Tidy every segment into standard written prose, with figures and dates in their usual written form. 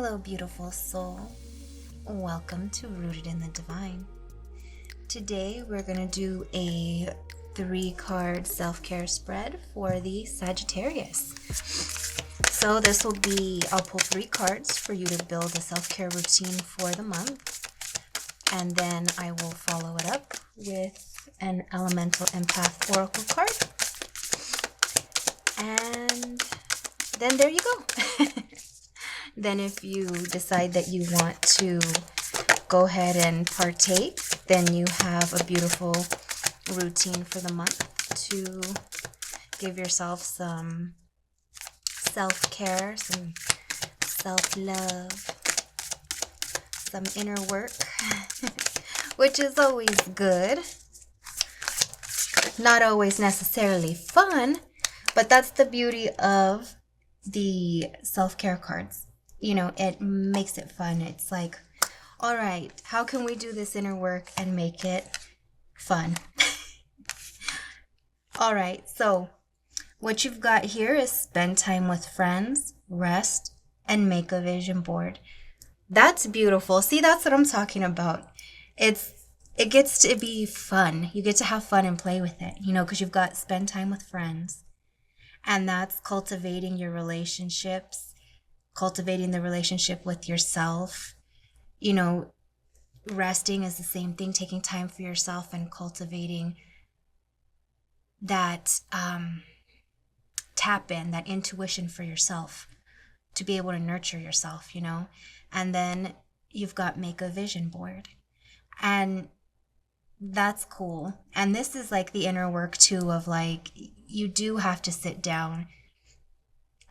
Hello, beautiful soul. Welcome to Rooted in the Divine. Today, we're going to do a 3-card self-care spread for the Sagittarius. So this will be, I'll pull 3 cards for you to build a self-care routine for the month. And then I will follow it up with an Elemental Empath Oracle card. And then there you go. Then if you decide that you want to go ahead and partake, then you have a beautiful routine for the month to give yourself some self-care, some self-love, some inner work, which is always good. Not always necessarily fun, but that's the beauty of the self-care cards. You know, it makes it fun. It's like, all right, how can we do this inner work and make it fun? All right, so what you've got here is spend time with friends, rest, and make a vision board. That's beautiful. See, that's what I'm talking about. It gets to be fun. You get to have fun and play with it, you know, because you've got spend time with friends. And that's cultivating your relationships, cultivating the relationship with yourself. You know, resting is the same thing, taking time for yourself and cultivating that tap in, that intuition for yourself to be able to nurture yourself, you know. And then you've got make a vision board. And that's cool. And this is like the inner work too of like, you do have to sit down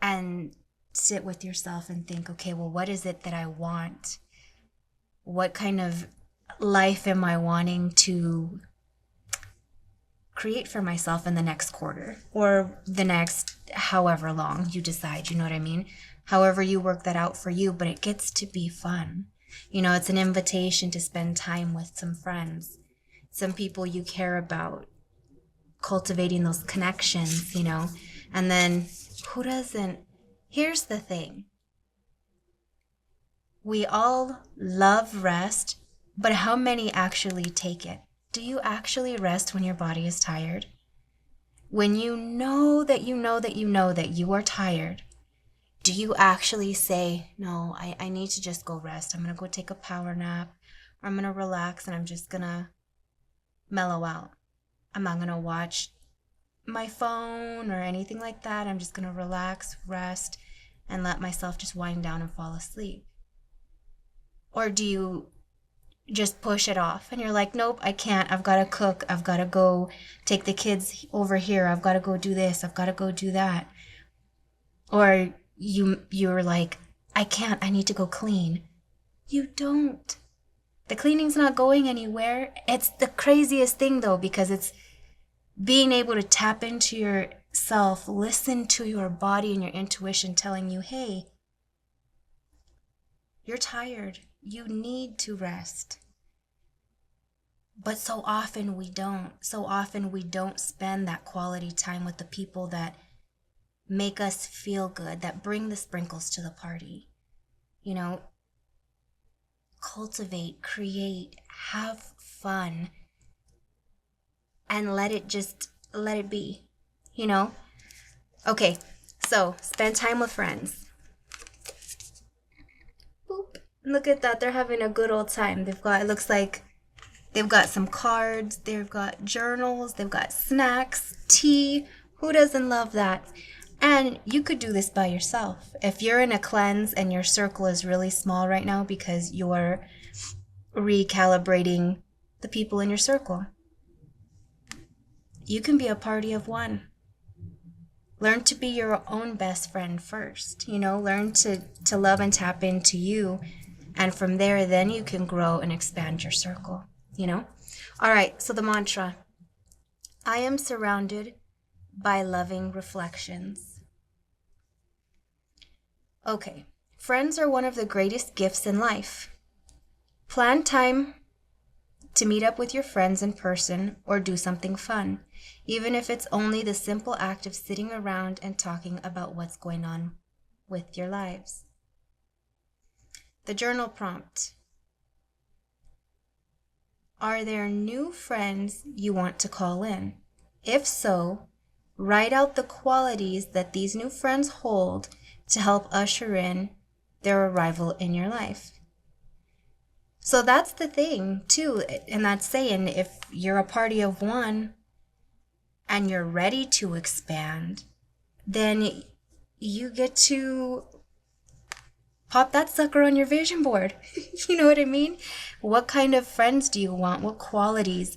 and sit with yourself and think, okay, well, what is it that I want? What kind of life am I wanting to create for myself in the next quarter or the next however long you decide, you know what I mean? However you work that out for you, but it gets to be fun. You know, it's an invitation to spend time with some friends, some people you care about, cultivating those connections, you know. And then who doesn't? Here's the thing. We all love rest, but how many actually take it? Do you actually rest when your body is tired? When you know that you know that you know that you are tired, do you actually say, no, I need to just go rest. I'm going to go take a power nap, or I'm going to relax and I'm just going to mellow out. I'm not going to watch my phone or anything like that. I'm just going to relax, rest, and let myself just wind down and fall asleep. Or do you just push it off and you're like, nope, I can't. I've got to cook. I've got to go take the kids over here. I've got to go do this. I've got to go do that. Or you're like, I can't. I need to go clean. You don't. The cleaning's not going anywhere. It's the craziest thing though, because it's being able to tap into yourself, listen to your body and your intuition telling you, hey, you're tired. You need to rest. But so often we don't. So often we don't spend that quality time with the people that make us feel good, that bring the sprinkles to the party. You know, cultivate, create, have fun, and let it be, you know? Okay, so spend time with friends. Boop. Look at that, they're having a good old time. It looks like they've got some cards, they've got journals, they've got snacks, tea. Who doesn't love that? And you could do this by yourself. If you're in a cleanse and your circle is really small right now because you're recalibrating the people in your circle, you can be a party of one. Learn to be your own best friend first. You know, learn to love and tap into you. And from there, then you can grow and expand your circle, you know? All right, so the mantra. I am surrounded by loving reflections. Okay, friends are one of the greatest gifts in life. Plan time to meet up with your friends in person or do something fun, even if it's only the simple act of sitting around and talking about what's going on with your lives. The journal prompt. Are there new friends you want to call in? If so, write out the qualities that these new friends hold to help usher in their arrival in your life. So that's the thing too, and that's saying if you're a party of one and you're ready to expand, then you get to pop that sucker on your vision board. You know what I mean? What kind of friends do you want? What qualities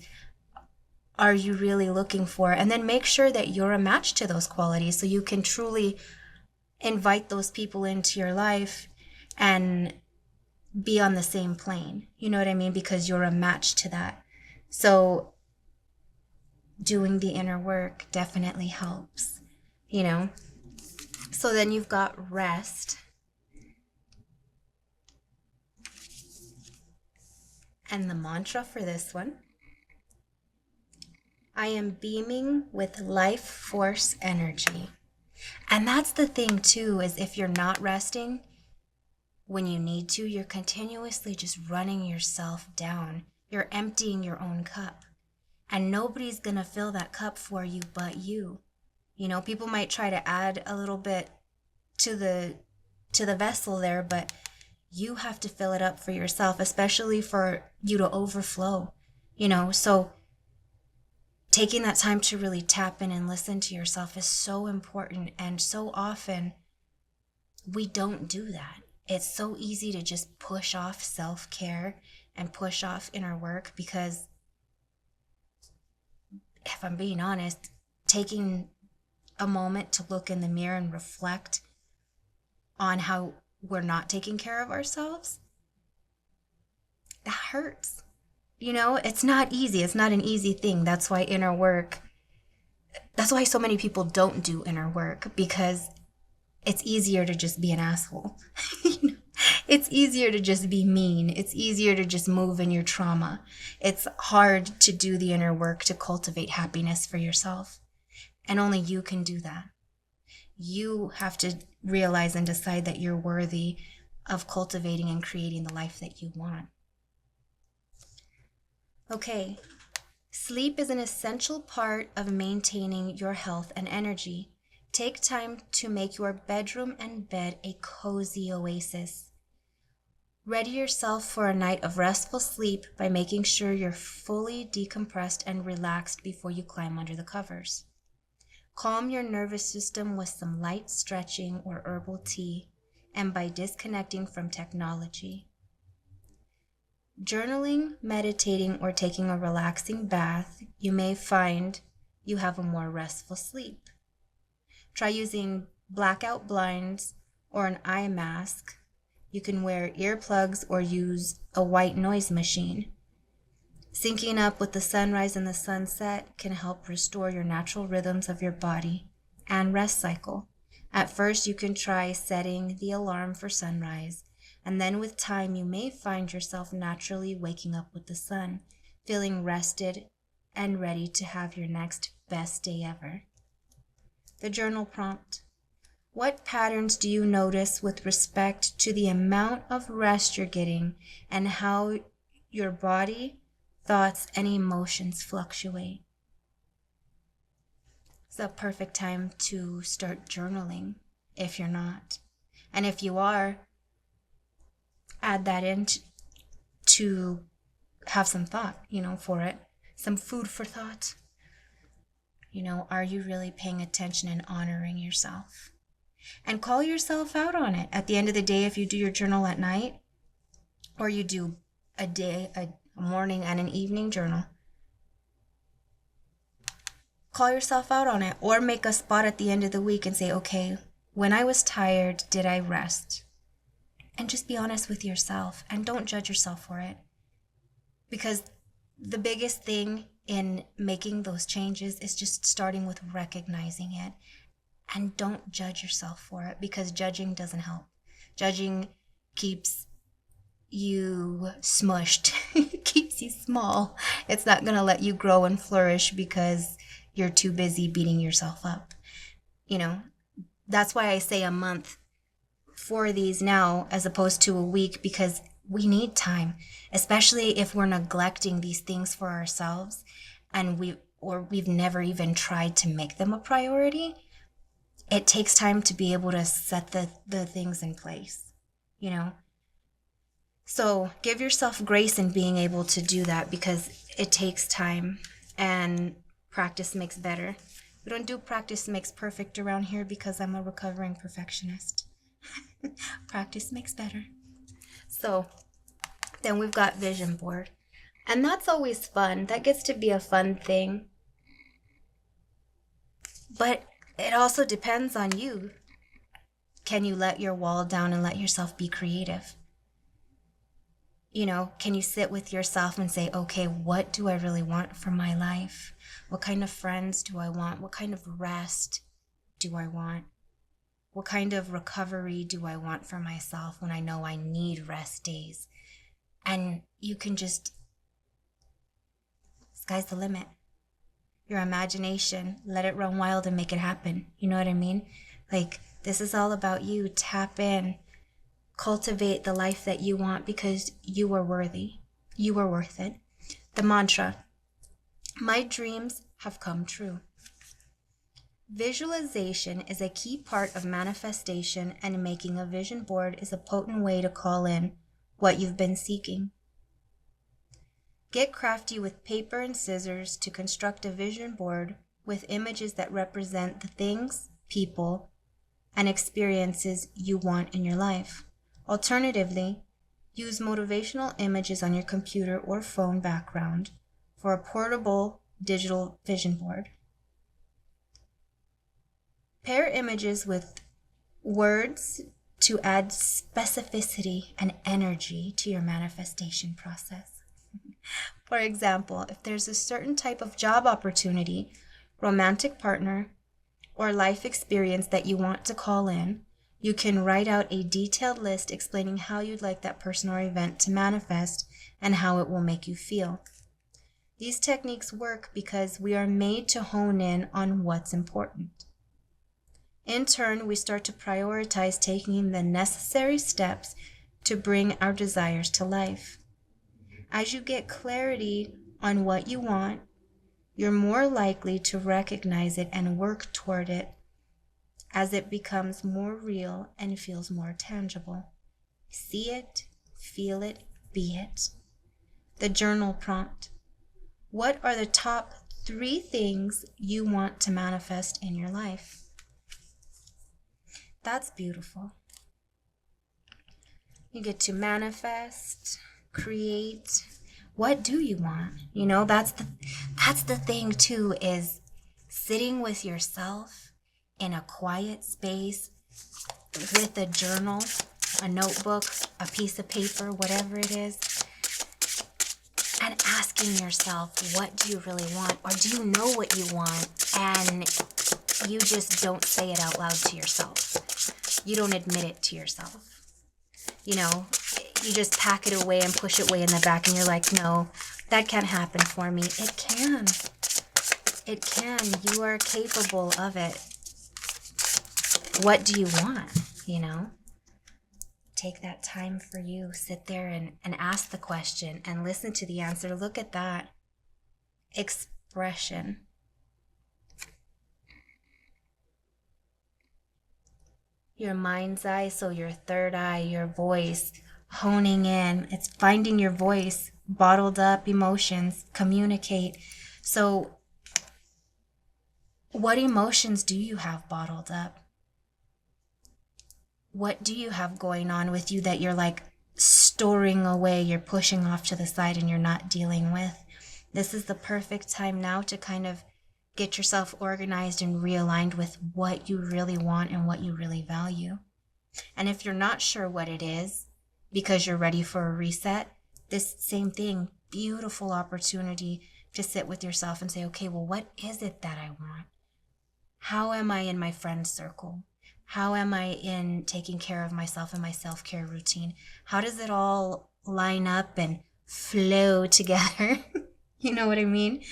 are you really looking for? And then make sure that you're a match to those qualities so you can truly invite those people into your life and be on the same plane. You know what I mean? Because you're a match to that. So doing the inner work definitely helps, you know? So then you've got rest. And the mantra for this one, I am beaming with life force energy. And that's the thing too, is if you're not resting when you need to, you're continuously just running yourself down. You're emptying your own cup. And nobody's gonna fill that cup for you but you. You know, people might try to add a little bit to the vessel there, but you have to fill it up for yourself, especially for you to overflow, you know? So taking that time to really tap in and listen to yourself is so important. And so often we don't do that. It's so easy to just push off self-care and push off inner work because, if I'm being honest, taking a moment to look in the mirror and reflect on how we're not taking care of ourselves, that hurts. You know, it's not easy. It's not an easy thing. That's why so many people don't do inner work, because it's easier to just be an asshole. You know? It's easier to just be mean. It's easier to just move in your trauma. It's hard to do the inner work to cultivate happiness for yourself. And only you can do that. You have to realize and decide that you're worthy of cultivating and creating the life that you want. Okay, sleep is an essential part of maintaining your health and energy. Take time to make your bedroom and bed a cozy oasis. Ready yourself for a night of restful sleep by making sure you're fully decompressed and relaxed before you climb under the covers. Calm your nervous system with some light stretching or herbal tea, and by disconnecting from technology. Journaling, meditating, or taking a relaxing bath, you may find you have a more restful sleep. Try using blackout blinds or an eye mask. You can wear earplugs or use a white noise machine. Syncing up with the sunrise and the sunset can help restore your natural rhythms of your body and rest cycle. At first, you can try setting the alarm for sunrise, and then with time, you may find yourself naturally waking up with the sun, feeling rested and ready to have your next best day ever. The journal prompt. What patterns do you notice with respect to the amount of rest you're getting and how your body, thoughts, and emotions fluctuate? It's a perfect time to start journaling if you're not. And if you are, add that in to have some thought, for it. Some food for thought. Are you really paying attention and honoring yourself? And call yourself out on it. At the end of the day, if you do your journal at night, or you do a morning and an evening journal, call yourself out on it, or make a spot at the end of the week and say, okay, when I was tired, did I rest? And just be honest with yourself and don't judge yourself for it. Because the biggest thing in making those changes is just starting with recognizing it. And don't judge yourself for it, because judging doesn't help. Judging keeps you smushed. It keeps you small. It's not going to let you grow and flourish because you're too busy beating yourself up. That's why I say a month for these now as opposed to a week, because we need time, especially if we're neglecting these things for ourselves and we've never even tried to make them a priority. It takes time to be able to set the things in place, you know? So give yourself grace in being able to do that, because it takes time and practice makes better. We don't do practice makes perfect around here because I'm a recovering perfectionist. Practice makes better. So then we've got vision board. And that's always fun. That gets to be a fun thing. But it also depends on you. Can you let your wall down and let yourself be creative? You know, can you sit with yourself and say, okay, what do I really want for my life? What kind of friends do I want? What kind of rest do I want? What kind of recovery do I want for myself when I know I need rest days? And you can just, sky's the limit. Your imagination, let it run wild and make it happen. You know what I mean? Like, this is all about you. Tap in. Cultivate the life that you want, because you are worthy. You are worth it. The mantra, my dreams have come true. Visualization is a key part of manifestation, and making a vision board is a potent way to call in what you've been seeking. Get crafty with paper and scissors to construct a vision board with images that represent the things, people, and experiences you want in your life. Alternatively, use motivational images on your computer or phone background for a portable digital vision board. Pair images with words to add specificity and energy to your manifestation process. For example, if there's a certain type of job opportunity, romantic partner, or life experience that you want to call in, you can write out a detailed list explaining how you'd like that person or event to manifest and how it will make you feel. These techniques work because we are made to hone in on what's important. In turn, we start to prioritize taking the necessary steps to bring our desires to life. As you get clarity on what you want, you're more likely to recognize it and work toward it as it becomes more real and feels more tangible. See it, feel it, be it. The journal prompt. What are the top 3 things you want to manifest in your life? That's beautiful. You get to manifest, create. What do you want? You know, that's the thing too, is sitting with yourself in a quiet space with a journal, a notebook, a piece of paper, whatever it is, and asking yourself, what do you really want? Or do you know what you want and you just don't say it out loud to yourself? You don't admit it to yourself. You know, you just pack it away and push it way in the back and you're like, no, that can't happen for me. It can. It can. You are capable of it. What do you want? You know? Take that time for you. Sit there and ask the question and listen to the answer. Look at that. Expression. Your mind's eye, so your third eye, your voice, honing in. It's finding your voice, bottled up emotions, communicate. So what emotions do you have bottled up? What do you have going on with you that you're like storing away, you're pushing off to the side and you're not dealing with? This is the perfect time now to kind of get yourself organized and realigned with what you really want and what you really value. And if you're not sure what it is, because you're ready for a reset, this same thing, beautiful opportunity to sit with yourself and say, okay, well, what is it that I want? How am I in my friend circle? How am I in taking care of myself and my self-care routine? How does it all line up and flow together? You know what I mean?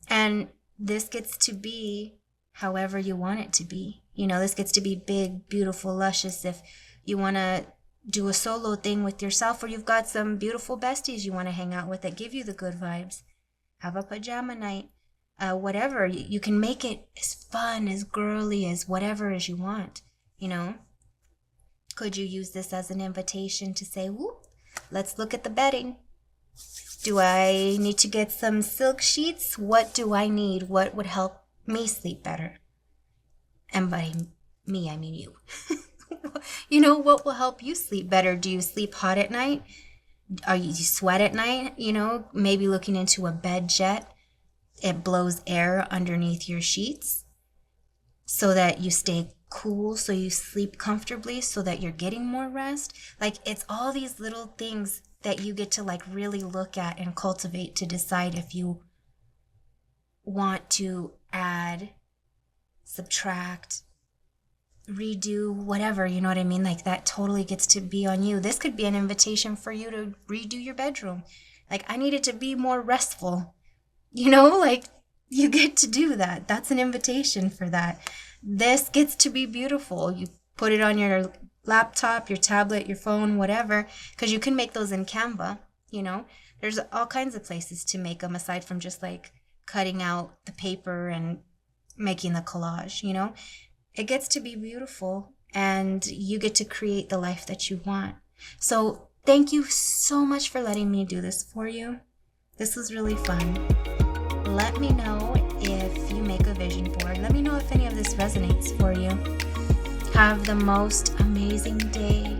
And this gets to be however you want it to be. You know, this gets to be big, beautiful, luscious if You want to do a solo thing with yourself, or you've got some beautiful besties you want to hang out with that give you the good vibes. Have a pajama night. Whatever. You can make it as fun, as girly, as whatever as you want, you know? Could you use this as an invitation to say, whoop, let's look at the bedding. Do I need to get some silk sheets? What do I need? What would help me sleep better? And by me, I mean you. You know, what will help you sleep better? Do you sleep hot at night? Are you sweat at night? You know, maybe looking into a bed jet. It blows air underneath your sheets so that you stay cool, so you sleep comfortably, so that you're getting more rest. Like, it's all these little things that you get to like really look at and cultivate to decide if you want to add, subtract, redo, whatever, you know what I mean? Like, that totally gets to be on you. This could be an invitation for you to redo your bedroom. Like, I need it to be more restful. You know, like, you get to do that. That's an invitation for that. This gets to be beautiful. You put it on your laptop, your tablet, your phone, whatever, because you can make those in Canva, you know. There's all kinds of places to make them aside from just like cutting out the paper and making the collage, you know. It gets to be beautiful, and you get to create the life that you want. So thank you so much for letting me do this for you. This was really fun. Let me know if you make a vision board. Let me know if any of this resonates for you. Have the most amazing day.